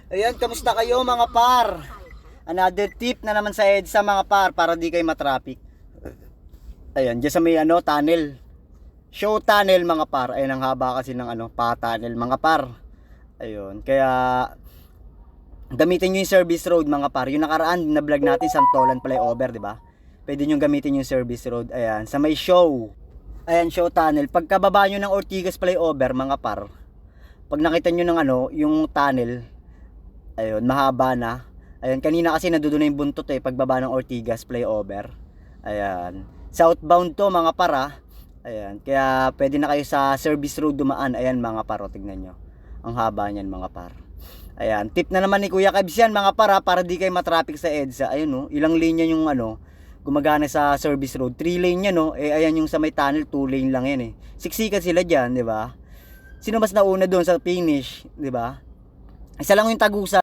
Ayan, kamusta kayo mga par? Another tip na naman sa EDSA mga par para di kayo matraffic. Ayan, dyan sa may tunnel. Show tunnel mga par. Ayan, ang haba kasi ng pa-tunnel mga par. Ayun, kaya gamitin nyo yung service road mga par. Yung nakaraan na vlog natin, Santolan Flyover, di ba? Pwede nyo gamitin yung service road. Ayan, sa may show. Ayan, show tunnel. Pagkababa nyo ng Ortigas Flyover mga par, pag nakita nyo ng yung tunnel, ayun, mahaba na. Ayun, kanina kasi nandoon na yung buntot pagbaba ng Ortigas Flyover. Ayan. Southbound to mga para. Ayan, kaya pwede na kayo sa service road dumaan. Ayan mga paro, tignan nyo. Ang haba niyan mga par. Ayan, tip na naman ni Kuya Kebs yan mga para di kayo matraffic sa EDSA. Ayun ilang lane yan yung gumagana sa service road. 3 lane yan ayan yung sa may tunnel, 2 lane lang yan Siksikan sila diyan, di ba? Sino mas nauna doon sa finish, di ba? Isa lang yung tagusan.